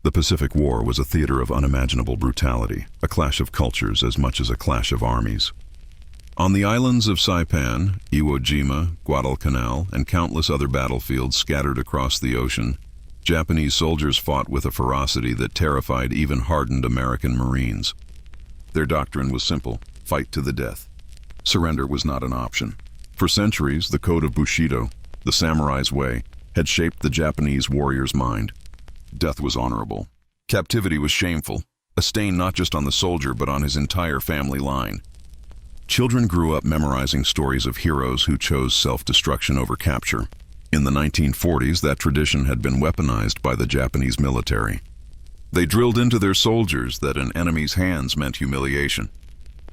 The Pacific War was a theater of unimaginable brutality, a clash of cultures as much as a clash of armies. On the islands of Saipan, Iwo Jima, Guadalcanal, and countless other battlefields scattered across the ocean, Japanese soldiers fought with a ferocity that terrified even hardened American Marines. Their doctrine was simple: fight to the death. Surrender was not an option. For centuries, the code of Bushido, the samurai's way, had shaped the Japanese warrior's mind. Death was honorable. Captivity was shameful, a stain not just on the soldier but on his entire family line. Children grew up memorizing stories of heroes who chose self-destruction over capture. In the 1940s, that tradition had been weaponized by the Japanese military. They drilled into their soldiers that an enemy's hands meant humiliation,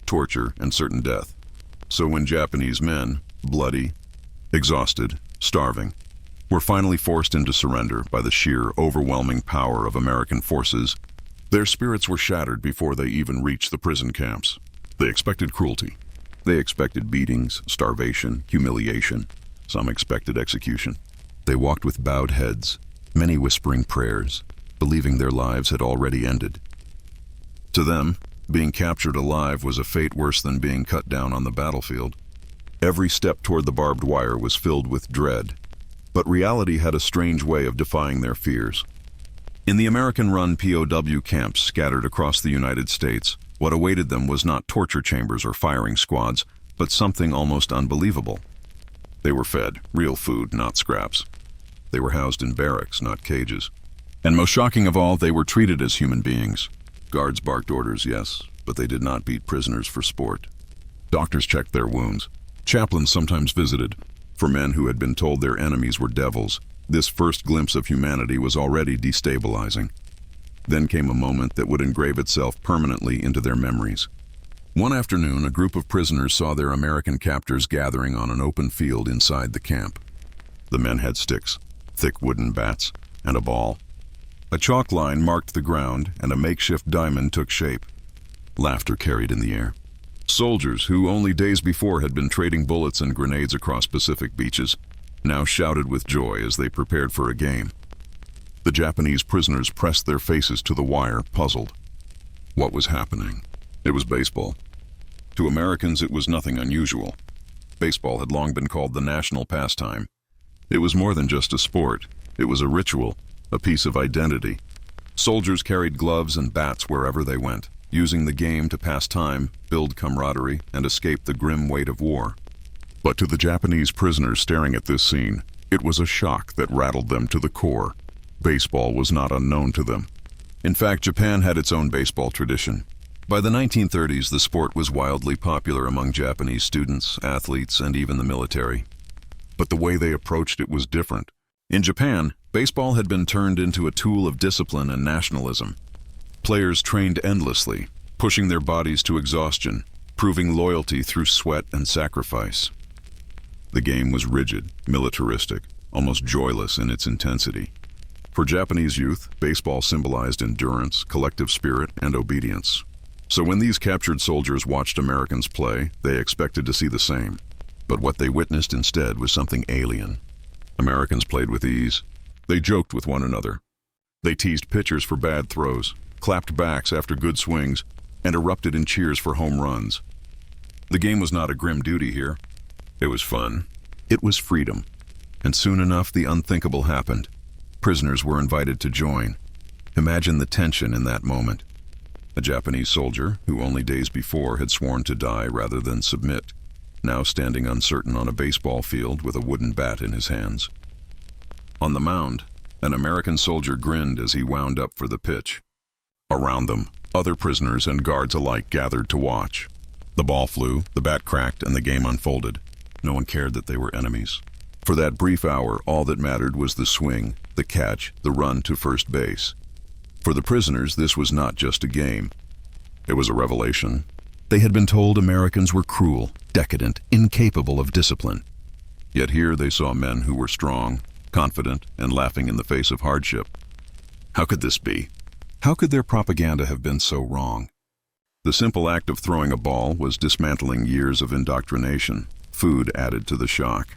torture, and certain death. So when Japanese men, bloody, exhausted, starving, were finally forced into surrender by the sheer, overwhelming power of American forces, their spirits were shattered before they even reached the prison camps. They expected cruelty. They expected beatings, starvation, humiliation. Some expected execution. They walked with bowed heads, many whispering prayers, believing their lives had already ended. To them, being captured alive was a fate worse than being cut down on the battlefield. Every step toward the barbed wire was filled with dread, but reality had a strange way of defying their fears. In the American-run POW camps scattered across the United States, what awaited them was not torture chambers or firing squads, but something almost unbelievable. They were fed real food, not scraps. They were housed in barracks, not cages. And most shocking of all, they were treated as human beings. Guards barked orders, yes, but they did not beat prisoners for sport. Doctors checked their wounds. Chaplains sometimes visited. For men who had been told their enemies were devils, this first glimpse of humanity was already destabilizing. Then came a moment that would engrave itself permanently into their memories. One afternoon, a group of prisoners saw their American captors gathering on an open field inside the camp. The men had sticks, thick wooden bats, and a ball. A chalk line marked the ground, and a makeshift diamond took shape. Laughter carried in the air. Soldiers who only days before had been trading bullets and grenades across Pacific beaches now shouted with joy as they prepared for a game. The Japanese prisoners pressed their faces to the wire, puzzled. What was happening? It was baseball. To Americans, it was nothing unusual. Baseball had long been called the national pastime. It was more than just a sport. It was a ritual, a piece of identity. Soldiers carried gloves and bats wherever they went, using the game to pass time, build camaraderie, and escape the grim weight of war. But to the Japanese prisoners staring at this scene, it was a shock that rattled them to the core. Baseball was not unknown to them. In fact, Japan had its own baseball tradition. By the 1930s, the sport was wildly popular among Japanese students, athletes, and even the military. But the way they approached it was different. In Japan, baseball had been turned into a tool of discipline and nationalism. Players trained endlessly, pushing their bodies to exhaustion, proving loyalty through sweat and sacrifice. The game was rigid, militaristic, almost joyless in its intensity. For Japanese youth, baseball symbolized endurance, collective spirit, and obedience. So when these captured soldiers watched Americans play, they expected to see the same. But what they witnessed instead was something alien. Americans played with ease. They joked with one another. They teased pitchers for bad throws, clapped backs after good swings, and erupted in cheers for home runs. The game was not a grim duty here. It was fun. It was freedom. And soon enough, the unthinkable happened. Prisoners were invited to join. Imagine the tension in that moment. A Japanese soldier, who only days before had sworn to die rather than submit, now standing uncertain on a baseball field with a wooden bat in his hands. On the mound, an American soldier grinned as he wound up for the pitch. Around them, other prisoners and guards alike gathered to watch. The ball flew, the bat cracked, and the game unfolded. No one cared that they were enemies. For that brief hour, all that mattered was the swing, the catch, the run to first base. For the prisoners, this was not just a game. It was a revelation. They had been told Americans were cruel, decadent, incapable of discipline. Yet here they saw men who were strong, confident, and laughing in the face of hardship. How could this be? How could their propaganda have been so wrong? The simple act of throwing a ball was dismantling years of indoctrination. Food added to the shock.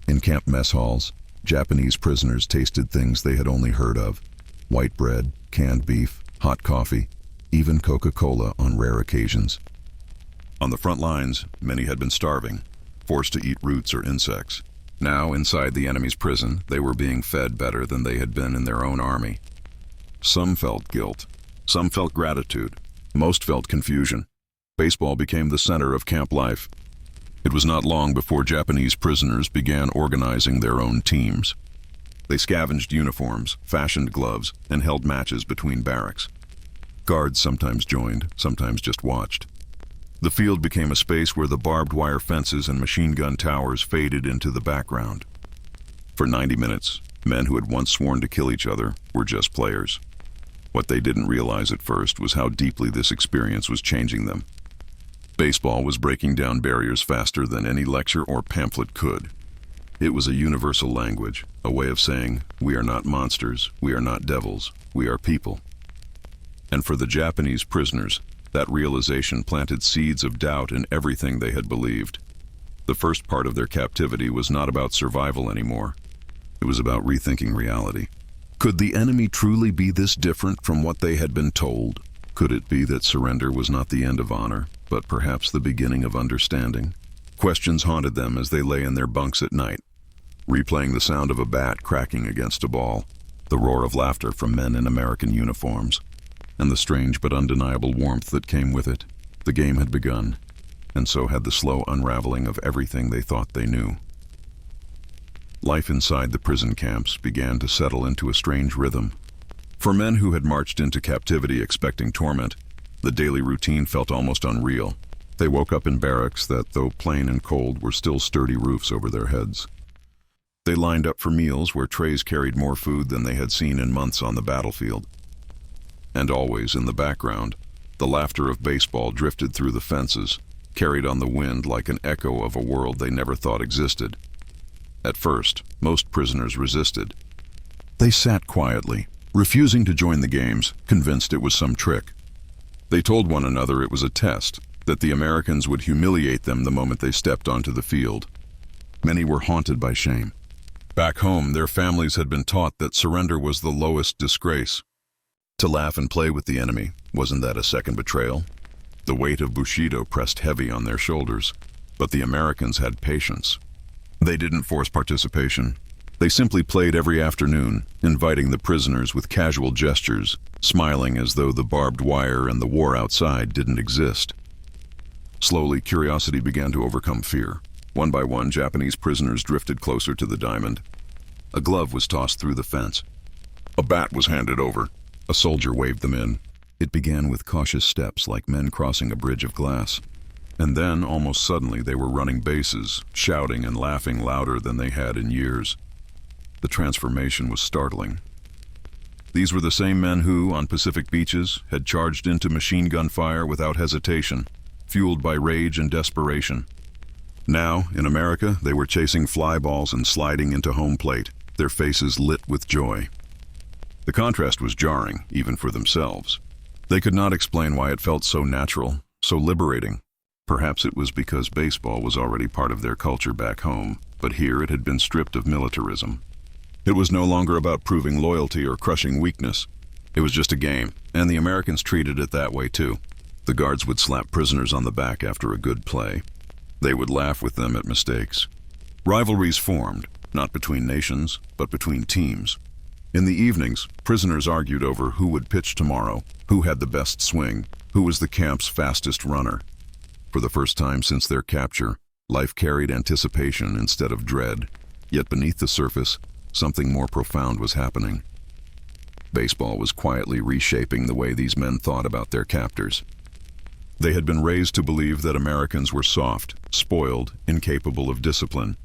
In camp mess halls, Japanese prisoners tasted things they had only heard of. White bread, canned beef, hot coffee, even Coca-Cola on rare occasions. On the front lines, many had been starving, forced to eat roots or insects. Now, inside the enemy's prison, they were being fed better than they had been in their own army. Some felt guilt. Some felt gratitude. Most felt confusion. Baseball became the center of camp life. It was not long before Japanese prisoners began organizing their own teams. They scavenged uniforms, fashioned gloves, and held matches between barracks. Guards sometimes joined, sometimes just watched. The field became a space where the barbed wire fences and machine gun towers faded into the background. For 90 minutes, men who had once sworn to kill each other were just players. What they didn't realize at first was how deeply this experience was changing them. Baseball was breaking down barriers faster than any lecture or pamphlet could. It was a universal language, a way of saying, we are not monsters, we are not devils, we are people. And for the Japanese prisoners, that realization planted seeds of doubt in everything they had believed. The first part of their captivity was not about survival anymore. It was about rethinking reality. Could the enemy truly be this different from what they had been told? Could it be that surrender was not the end of honor, but perhaps the beginning of understanding? Questions haunted them as they lay in their bunks at night, replaying the sound of a bat cracking against a ball, the roar of laughter from men in American uniforms, and the strange but undeniable warmth that came with it. The game had begun, and so had the slow unraveling of everything they thought they knew. Life inside the prison camps began to settle into a strange rhythm. For men who had marched into captivity expecting torment, the daily routine felt almost unreal. They woke up in barracks that, though plain and cold, were still sturdy roofs over their heads. They lined up for meals where trays carried more food than they had seen in months on the battlefield. And always in the background, the laughter of baseball drifted through the fences, carried on the wind like an echo of a world they never thought existed. At first, most prisoners resisted. They sat quietly, refusing to join the games, convinced it was some trick. They told one another it was a test, that the Americans would humiliate them the moment they stepped onto the field. Many were haunted by shame. Back home, their families had been taught that surrender was the lowest disgrace. To laugh and play with the enemy, wasn't that a second betrayal? The weight of Bushido pressed heavy on their shoulders, but the Americans had patience. They didn't force participation. They simply played every afternoon, inviting the prisoners with casual gestures, smiling as though the barbed wire and the war outside didn't exist. Slowly, curiosity began to overcome fear. One by one, Japanese prisoners drifted closer to the diamond. A glove was tossed through the fence. A bat was handed over. A soldier waved them in. It began with cautious steps like men crossing a bridge of glass. And then, almost suddenly, they were running bases, shouting and laughing louder than they had in years. The transformation was startling. These were the same men who, on Pacific beaches, had charged into machine gun fire without hesitation, fueled by rage and desperation. Now, in America, they were chasing fly balls and sliding into home plate, their faces lit with joy. The contrast was jarring, even for themselves. They could not explain why it felt so natural, so liberating. Perhaps it was because baseball was already part of their culture back home, but here it had been stripped of militarism. It was no longer about proving loyalty or crushing weakness. It was just a game, and the Americans treated it that way too. The guards would slap prisoners on the back after a good play. They would laugh with them at mistakes. Rivalries formed, not between nations, but between teams. In the evenings, prisoners argued over who would pitch tomorrow, who had the best swing, who was the camp's fastest runner. For the first time since their capture, life carried anticipation instead of dread. Yet beneath the surface, something more profound was happening. Baseball was quietly reshaping the way these men thought about their captors. They had been raised to believe that Americans were soft, spoiled, incapable of discipline.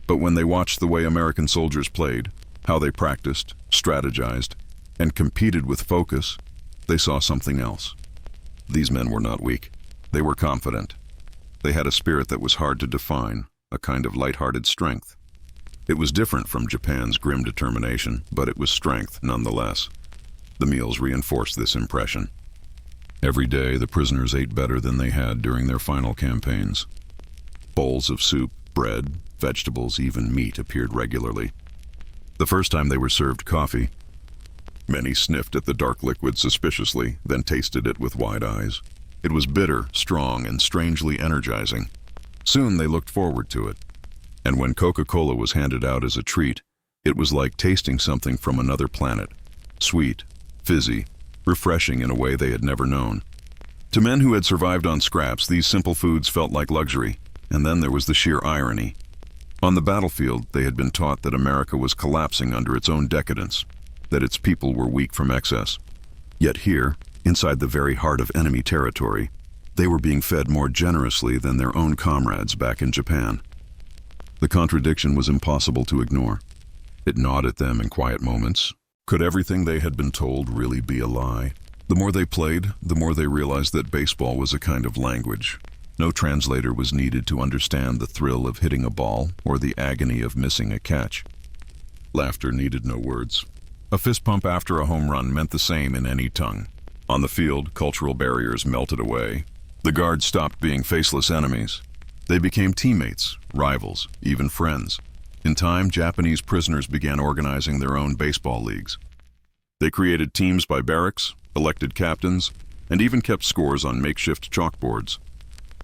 But when they watched the way American soldiers played, how they practiced, strategized, and competed with focus, they saw something else. These men were not weak. They were confident. They had a spirit that was hard to define, a kind of light-hearted strength. It was different from Japan's grim determination, but it was strength nonetheless. The meals reinforced this impression. Every day, the prisoners ate better than they had during their final campaigns. Bowls of soup, bread, vegetables, even meat appeared regularly. The first time they were served coffee, Many sniffed at the dark liquid suspiciously, then tasted it with wide eyes. It was bitter, strong, and strangely energizing. Soon they looked forward to it. And when Coca-Cola was handed out as a treat, it was like tasting something from another planet. Sweet, fizzy, refreshing in a way they had never known. To men who had survived on scraps, these simple foods felt like luxury. And then there was the sheer irony. On the battlefield, they had been taught that America was collapsing under its own decadence, that its people were weak from excess. Yet here, inside the very heart of enemy territory, they were being fed more generously than their own comrades back in Japan. The contradiction was impossible to ignore. It gnawed at them in quiet moments. Could everything they had been told really be a lie? The more they played, the more they realized that baseball was a kind of language. No translator was needed to understand the thrill of hitting a ball or the agony of missing a catch. Laughter needed no words. A fist pump after a home run meant the same in any tongue. On the field, cultural barriers melted away. The guards stopped being faceless enemies. They became teammates, rivals, even friends. In time, Japanese prisoners began organizing their own baseball leagues. They created teams by barracks, elected captains, and even kept scores on makeshift chalkboards.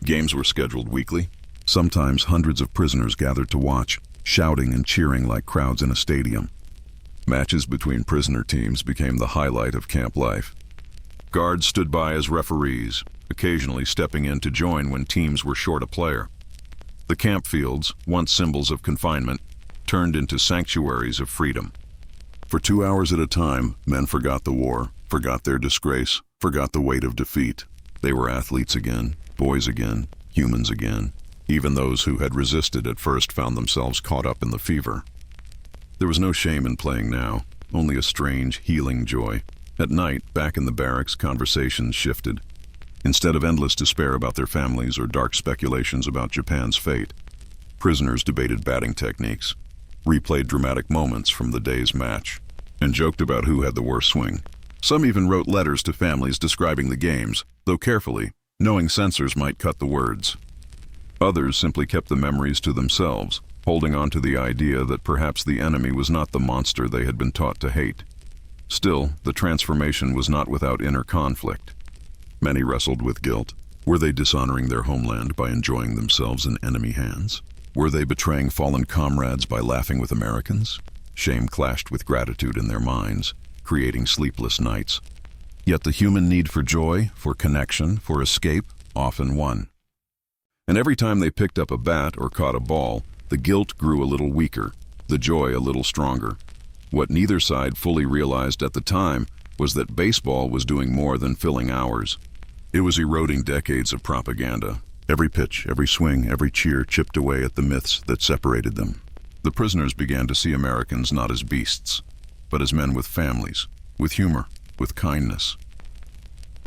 Games were scheduled weekly. Sometimes hundreds of prisoners gathered to watch, shouting and cheering like crowds in a stadium. Matches between prisoner teams became the highlight of camp life. Guards stood by as referees, occasionally stepping in to join when teams were short a player. The camp fields, once symbols of confinement, turned into sanctuaries of freedom. For 2 hours at a time, men forgot the war, forgot their disgrace, forgot the weight of defeat. They were athletes again, boys again, humans again. Even those who had resisted at first found themselves caught up in the fever. There was no shame in playing now, only a strange, healing joy. At night, back in the barracks, conversations shifted. Instead of endless despair about their families or dark speculations about Japan's fate, prisoners debated batting techniques, replayed dramatic moments from the day's match, and joked about who had the worst swing. Some even wrote letters to families describing the games, though carefully, knowing censors might cut the words. Others simply kept the memories to themselves, holding on to the idea that perhaps the enemy was not the monster they had been taught to hate. Still, the transformation was not without inner conflict. Many wrestled with guilt. Were they dishonoring their homeland by enjoying themselves in enemy hands? Were they betraying fallen comrades by laughing with Americans? Shame clashed with gratitude in their minds, creating sleepless nights. Yet the human need for joy, for connection, for escape, often won. And every time they picked up a bat or caught a ball, the guilt grew a little weaker, the joy a little stronger. What neither side fully realized at the time was that baseball was doing more than filling hours. It was eroding decades of propaganda. Every pitch, every swing, every cheer chipped away at the myths that separated them. The prisoners began to see Americans not as beasts, but as men with families, with humor, with kindness.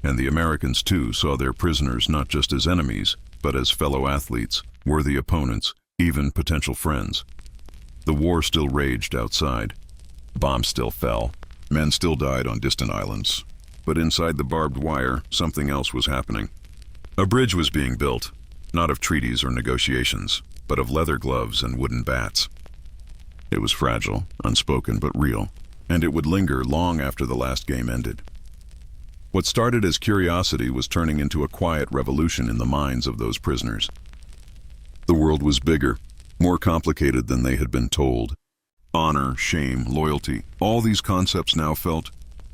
And the Americans, too, saw their prisoners not just as enemies, but as fellow athletes, worthy opponents, even potential friends. The war still raged outside. Bombs still fell. Men still died on distant islands. But inside the barbed wire, something else was happening. A bridge was being built, not of treaties or negotiations, but of leather gloves and wooden bats. It was fragile, unspoken, but real, and it would linger long after the last game ended. What started as curiosity was turning into a quiet revolution in the minds of those prisoners. The world was bigger, more complicated than they had been told. Honor, shame, loyalty, all these concepts now felt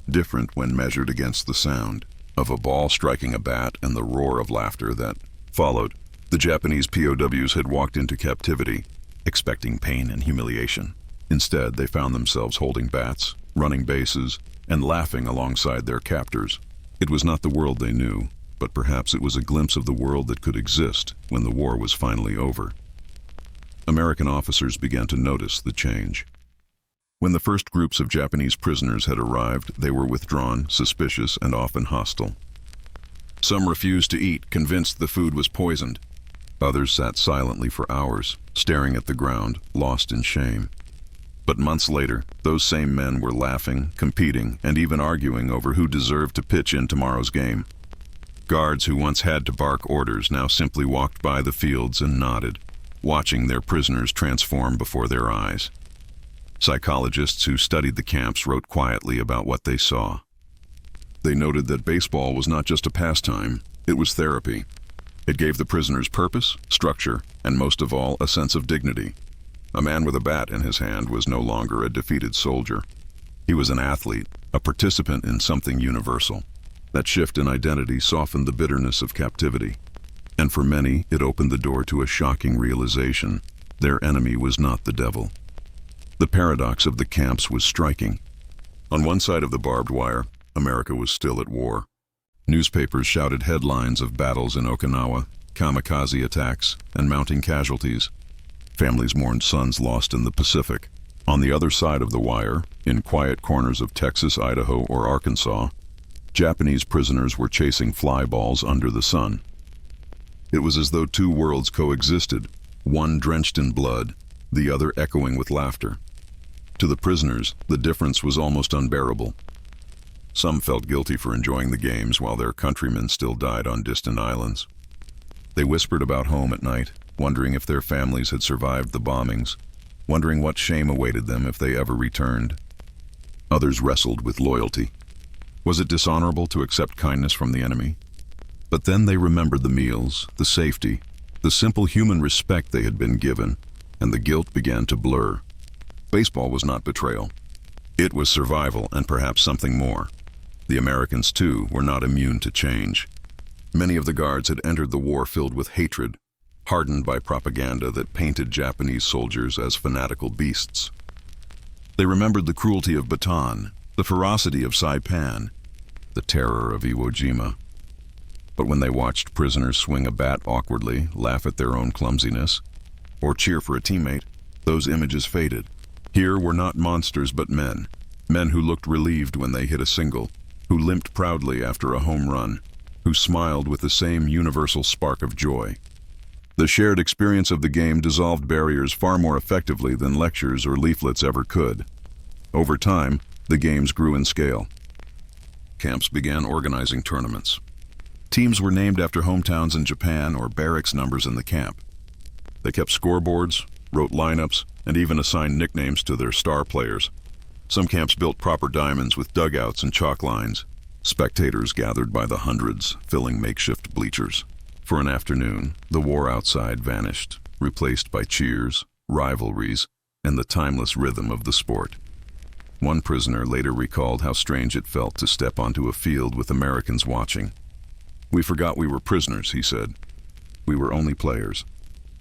different when measured against the sound of a ball striking a bat and the roar of laughter that followed. The Japanese POWs had walked into captivity, expecting pain and humiliation. Instead, they found themselves holding bats, running bases, and laughing alongside their captors. It was not the world they knew, but perhaps it was a glimpse of the world that could exist when the war was finally over. American officers began to notice the change. When the first groups of Japanese prisoners had arrived, they were withdrawn, suspicious, and often hostile. Some refused to eat, convinced the food was poisoned. Others sat silently for hours, staring at the ground, lost in shame. But months later, those same men were laughing, competing, and even arguing over who deserved to pitch in tomorrow's game. Guards who once had to bark orders now simply walked by the fields and nodded, watching their prisoners transform before their eyes. Psychologists who studied the camps wrote quietly about what they saw. They noted that baseball was not just a pastime, it was therapy. It gave the prisoners purpose, structure, and most of all, a sense of dignity. A man with a bat in his hand was no longer a defeated soldier. He was an athlete, a participant in something universal. That shift in identity softened the bitterness of captivity. And for many, it opened the door to a shocking realization: their enemy was not the devil. The paradox of the camps was striking. On one side of the barbed wire, America was still at war. Newspapers shouted headlines of battles in Okinawa, kamikaze attacks, and mounting casualties. Families mourned sons lost in the Pacific. On the other side of the wire, in quiet corners of Texas, Idaho, or Arkansas, Japanese prisoners were chasing fly balls under the sun. It was as though two worlds coexisted, one drenched in blood, the other echoing with laughter. To the prisoners, the difference was almost unbearable. Some felt guilty for enjoying the games while their countrymen still died on distant islands. They whispered about home at night, wondering if their families had survived the bombings, wondering what shame awaited them if they ever returned. Others wrestled with loyalty. Was it dishonorable to accept kindness from the enemy? But then they remembered the meals, the safety, the simple human respect they had been given, and the guilt began to blur. Baseball was not betrayal. It was survival and perhaps something more. The Americans, too, were not immune to change. Many of the guards had entered the war filled with hatred, hardened by propaganda that painted Japanese soldiers as fanatical beasts. They remembered the cruelty of Bataan, the ferocity of Saipan, the terror of Iwo Jima. But when they watched prisoners swing a bat awkwardly, laugh at their own clumsiness, or cheer for a teammate, those images faded. Here were not monsters but men, men who looked relieved when they hit a single, who limped proudly after a home run, who smiled with the same universal spark of joy. The shared experience of the game dissolved barriers far more effectively than lectures or leaflets ever could. Over time, the games grew in scale. Camps began organizing tournaments. Teams were named after hometowns in Japan or barracks numbers in the camp. They kept scoreboards, wrote lineups, and even assigned nicknames to their star players. Some camps built proper diamonds with dugouts and chalk lines. Spectators gathered by the hundreds, filling makeshift bleachers. For an afternoon, the war outside vanished, replaced by cheers, rivalries, and the timeless rhythm of the sport. One prisoner later recalled how strange it felt to step onto a field with Americans watching. "We forgot we were prisoners," he said. "We were only players."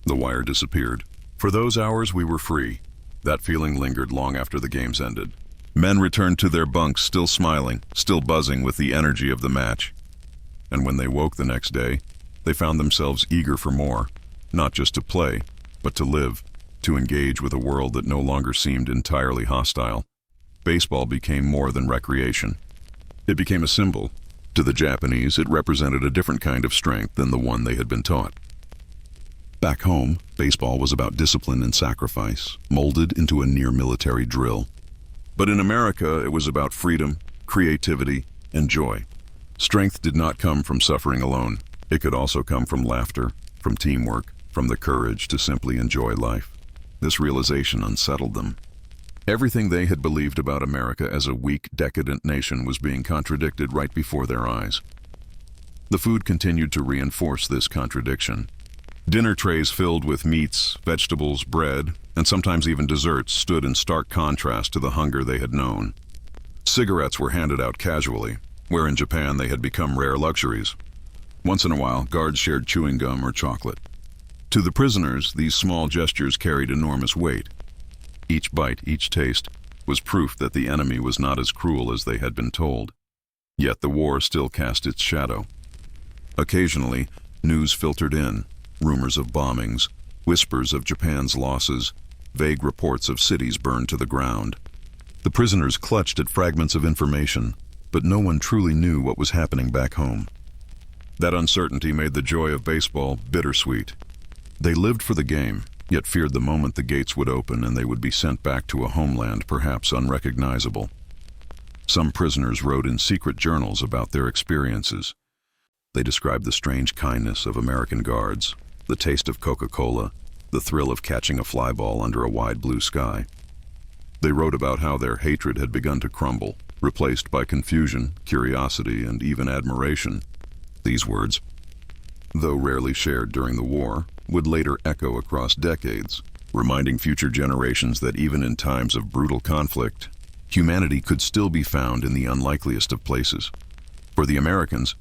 The wire disappeared. For those hours, we were free. That feeling lingered long after the games ended. Men returned to their bunks still smiling, still buzzing with the energy of the match. And when they woke the next day, they found themselves eager for more, not just to play, but to live, to engage with a world that no longer seemed entirely hostile. Baseball became more than recreation. It became a symbol. To the Japanese, it represented a different kind of strength than the one they had been taught. Back home, baseball was about discipline and sacrifice, molded into a near-military drill. But in America, it was about freedom, creativity, and joy. Strength did not come from suffering alone. It could also come from laughter, from teamwork, from the courage to simply enjoy life. This realization unsettled them. Everything they had believed about America as a weak, decadent nation was being contradicted right before their eyes. The food continued to reinforce this contradiction. Dinner trays filled with meats, vegetables, bread, and sometimes even desserts stood in stark contrast to the hunger they had known. Cigarettes were handed out casually, where in Japan they had become rare luxuries. Once in a while, guards shared chewing gum or chocolate. To the prisoners, these small gestures carried enormous weight. Each bite, each taste, was proof that the enemy was not as cruel as they had been told. Yet the war still cast its shadow. Occasionally, news filtered in. Rumors of bombings, whispers of Japan's losses, vague reports of cities burned to the ground. The prisoners clutched at fragments of information, but no one truly knew what was happening back home. That uncertainty made the joy of baseball bittersweet. They lived for the game, yet feared the moment the gates would open and they would be sent back to a homeland perhaps unrecognizable. Some prisoners wrote in secret journals about their experiences. They described the strange kindness of American guards, the taste of Coca-Cola, the thrill of catching a fly ball under a wide blue sky. They wrote about how their hatred had begun to crumble, replaced by confusion, curiosity, and even admiration. These words, though rarely shared during the war, would later echo across decades, reminding future generations that even in times of brutal conflict, humanity could still be found in the unlikeliest of places. For the Americans,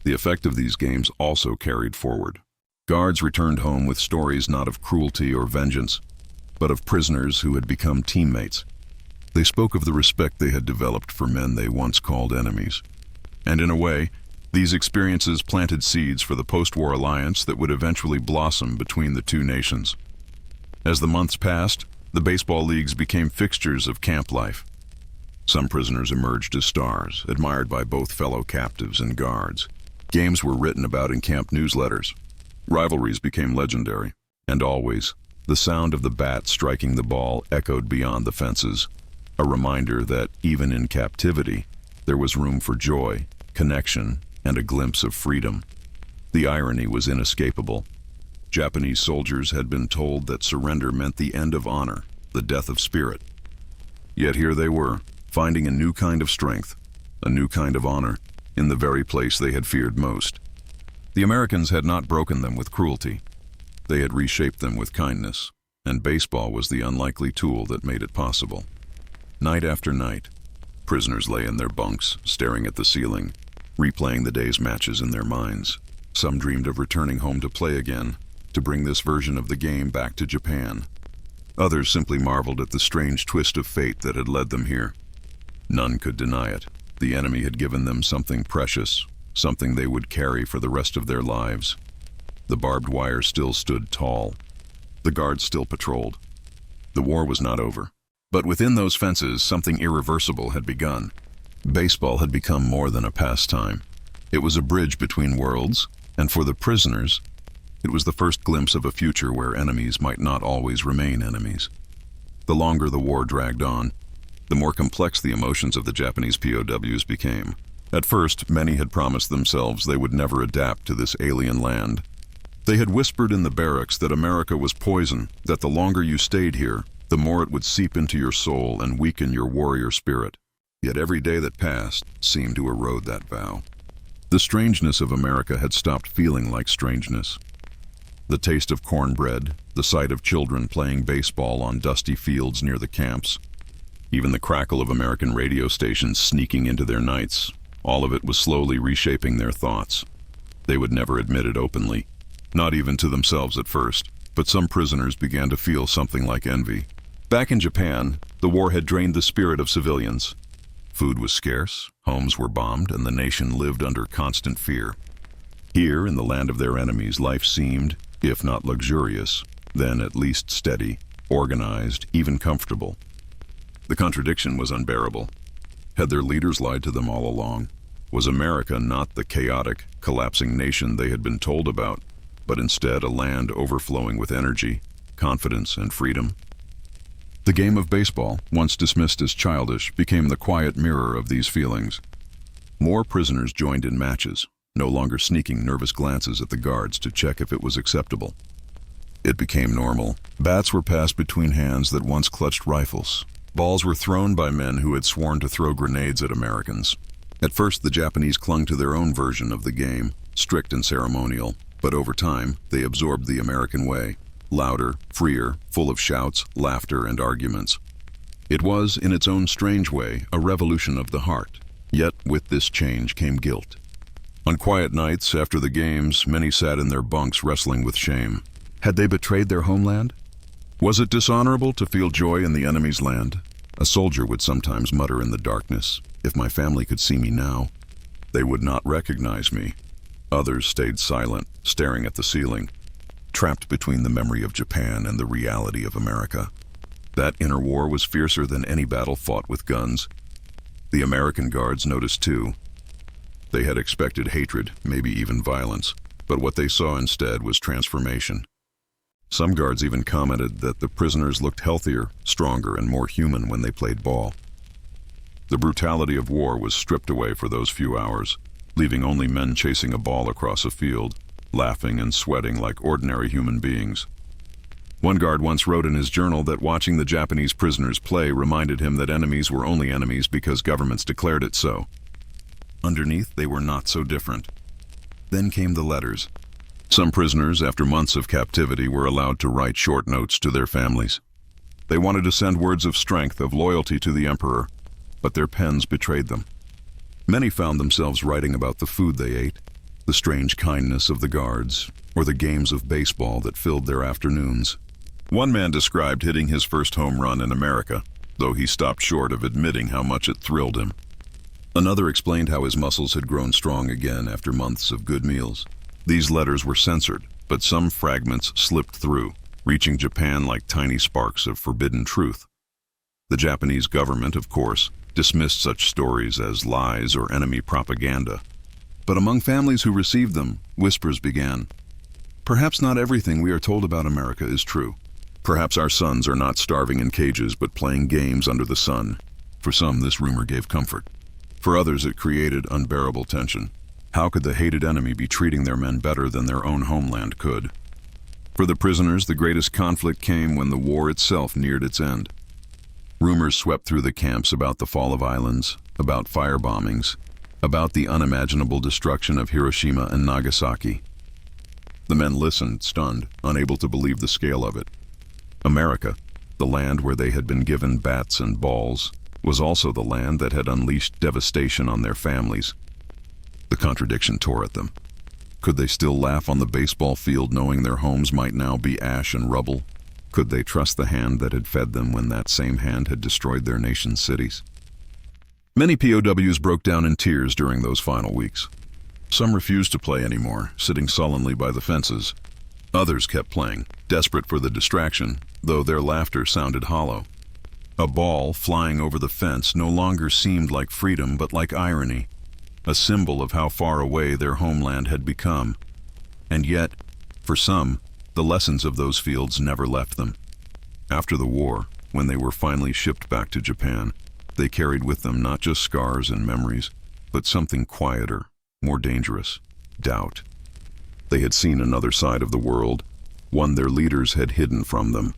the effect of these games also carried forward. Guards returned home with stories not of cruelty or vengeance, but of prisoners who had become teammates. They spoke of the respect they had developed for men they once called enemies. And in a way, these experiences planted seeds for the post-war alliance that would eventually blossom between the two nations. As the months passed, the baseball leagues became fixtures of camp life. Some prisoners emerged as stars, admired by both fellow captives and guards. Games were written about in camp newsletters. Rivalries became legendary, and always, the sound of the bat striking the ball echoed beyond the fences, a reminder that even in captivity, there was room for joy, connection, and a glimpse of freedom. The irony was inescapable. Japanese soldiers had been told that surrender meant the end of honor, the death of spirit. Yet here they were, finding a new kind of strength, a new kind of honor, in the very place they had feared most. The Americans had not broken them with cruelty. They had reshaped them with kindness, and baseball was the unlikely tool that made it possible. Night after night, prisoners lay in their bunks, staring at the ceiling, replaying the day's matches in their minds. Some dreamed of returning home to play again, to bring this version of the game back to Japan. Others simply marveled at the strange twist of fate that had led them here. None could deny it. The enemy had given them something precious, something they would carry for the rest of their lives. The barbed wire still stood tall. The guards still patrolled. The war was not over. But within those fences, something irreversible had begun. Baseball had become more than a pastime. It was a bridge between worlds, and for the prisoners, it was the first glimpse of a future where enemies might not always remain enemies. The longer the war dragged on, the more complex the emotions of the Japanese POWs became. At first, many had promised themselves they would never adapt to this alien land. They had whispered in the barracks that America was poison, that the longer you stayed here, the more it would seep into your soul and weaken your warrior spirit. Yet every day that passed seemed to erode that vow. The strangeness of America had stopped feeling like strangeness. The taste of cornbread, the sight of children playing baseball on dusty fields near the camps, even the crackle of American radio stations sneaking into their nights, all of it was slowly reshaping their thoughts. They would never admit it openly, not even to themselves at first, but some prisoners began to feel something like envy. Back in Japan, the war had drained the spirit of civilians. Food was scarce, homes were bombed, and the nation lived under constant fear. Here, in the land of their enemies, life seemed, if not luxurious, then at least steady, organized, even comfortable. The contradiction was unbearable. Had their leaders lied to them all along? Was America not the chaotic, collapsing nation they had been told about, but instead a land overflowing with energy, confidence, and freedom? The game of baseball, once dismissed as childish, became the quiet mirror of these feelings. More prisoners joined in matches, no longer sneaking nervous glances at the guards to check if it was acceptable. It became normal. Bats were passed between hands that once clutched rifles. Balls were thrown by men who had sworn to throw grenades at Americans. At first, the Japanese clung to their own version of the game, strict and ceremonial, but over time, they absorbed the American way. Louder, freer, full of shouts, laughter, and arguments. It was, in its own strange way, a revolution of the heart. Yet, with this change came guilt. On quiet nights, after the games, many sat in their bunks wrestling with shame. Had they betrayed their homeland? Was it dishonorable to feel joy in the enemy's land? A soldier would sometimes mutter in the darkness, "If my family could see me now, they would not recognize me." Others stayed silent, staring at the ceiling, trapped between the memory of Japan and the reality of America. That inner war was fiercer than any battle fought with guns. The American guards noticed too. They had expected hatred, maybe even violence, but what they saw instead was transformation. Some guards even commented that the prisoners looked healthier, stronger, and more human when they played ball. The brutality of war was stripped away for those few hours, leaving only men chasing a ball across a field, laughing and sweating like ordinary human beings. One guard once wrote in his journal that watching the Japanese prisoners play reminded him that enemies were only enemies because governments declared it so. Underneath, they were not so different. Then came the letters. Some prisoners, after months of captivity, were allowed to write short notes to their families. They wanted to send words of strength, of loyalty to the emperor, but their pens betrayed them. Many found themselves writing about the food they ate, the strange kindness of the guards, or the games of baseball that filled their afternoons. One man described hitting his first home run in America, though he stopped short of admitting how much it thrilled him. Another explained how his muscles had grown strong again after months of good meals. These letters were censored, but some fragments slipped through, reaching Japan like tiny sparks of forbidden truth. The Japanese government, of course, dismissed such stories as lies or enemy propaganda. But among families who received them, whispers began. Perhaps not everything we are told about America is true. Perhaps our sons are not starving in cages but playing games under the sun. For some, this rumor gave comfort. For others, it created unbearable tension. How could the hated enemy be treating their men better than their own homeland could? For the prisoners, the greatest conflict came when the war itself neared its end. Rumors swept through the camps about the fall of islands, about fire bombings, about the unimaginable destruction of Hiroshima and Nagasaki. The men listened, stunned, unable to believe the scale of it. America, the land where they had been given bats and balls, was also the land that had unleashed devastation on their families. The contradiction tore at them. Could they still laugh on the baseball field knowing their homes might now be ash and rubble? Could they trust the hand that had fed them when that same hand had destroyed their nation's cities? Many POWs broke down in tears during those final weeks. Some refused to play anymore, sitting sullenly by the fences. Others kept playing, desperate for the distraction, though their laughter sounded hollow. A ball flying over the fence no longer seemed like freedom but like irony, a symbol of how far away their homeland had become. And yet, for some, the lessons of those fields never left them. After the war, when they were finally shipped back to Japan, they carried with them not just scars and memories, but something quieter, more dangerous: doubt. They had seen another side of the world, one their leaders had hidden from them.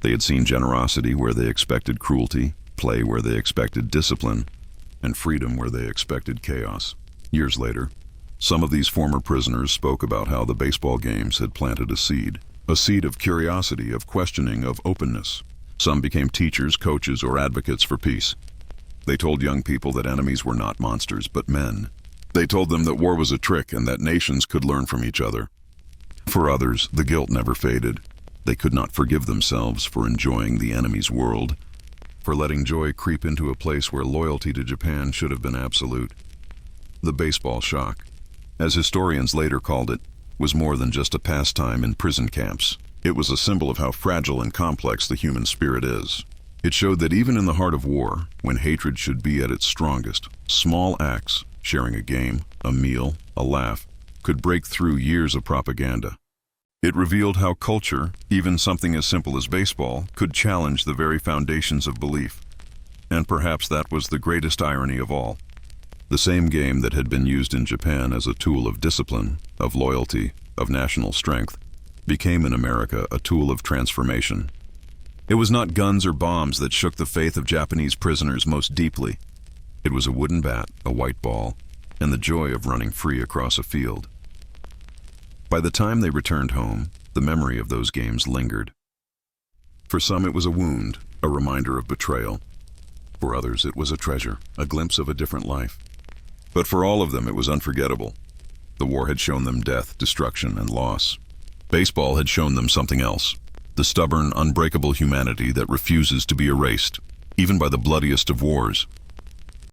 They had seen generosity where they expected cruelty, play where they expected discipline, and freedom where they expected chaos. Years later, some of these former prisoners spoke about how the baseball games had planted a seed of curiosity, of questioning, of openness. Some became teachers, coaches, or advocates for peace. They told young people that enemies were not monsters, but men. They told them that war was a trick and that nations could learn from each other. For others, the guilt never faded. They could not forgive themselves for enjoying the enemy's world, for letting joy creep into a place where loyalty to Japan should have been absolute. The baseball shock, as historians later called it, was more than just a pastime in prison camps. It was a symbol of how fragile and complex the human spirit is. It showed that even in the heart of war, when hatred should be at its strongest, small acts, sharing a game, a meal, a laugh, could break through years of propaganda. It revealed how culture, even something as simple as baseball, could challenge the very foundations of belief. And perhaps that was the greatest irony of all. The same game that had been used in Japan as a tool of discipline, of loyalty, of national strength, became in America a tool of transformation. It was not guns or bombs that shook the faith of Japanese prisoners most deeply. It was a wooden bat, a white ball, and the joy of running free across a field. By the time they returned home, the memory of those games lingered. For some it was a wound, a reminder of betrayal. For others it was a treasure, a glimpse of a different life. But for all of them it was unforgettable. The war had shown them death, destruction, and loss. Baseball had shown them something else, the stubborn, unbreakable humanity that refuses to be erased, even by the bloodiest of wars.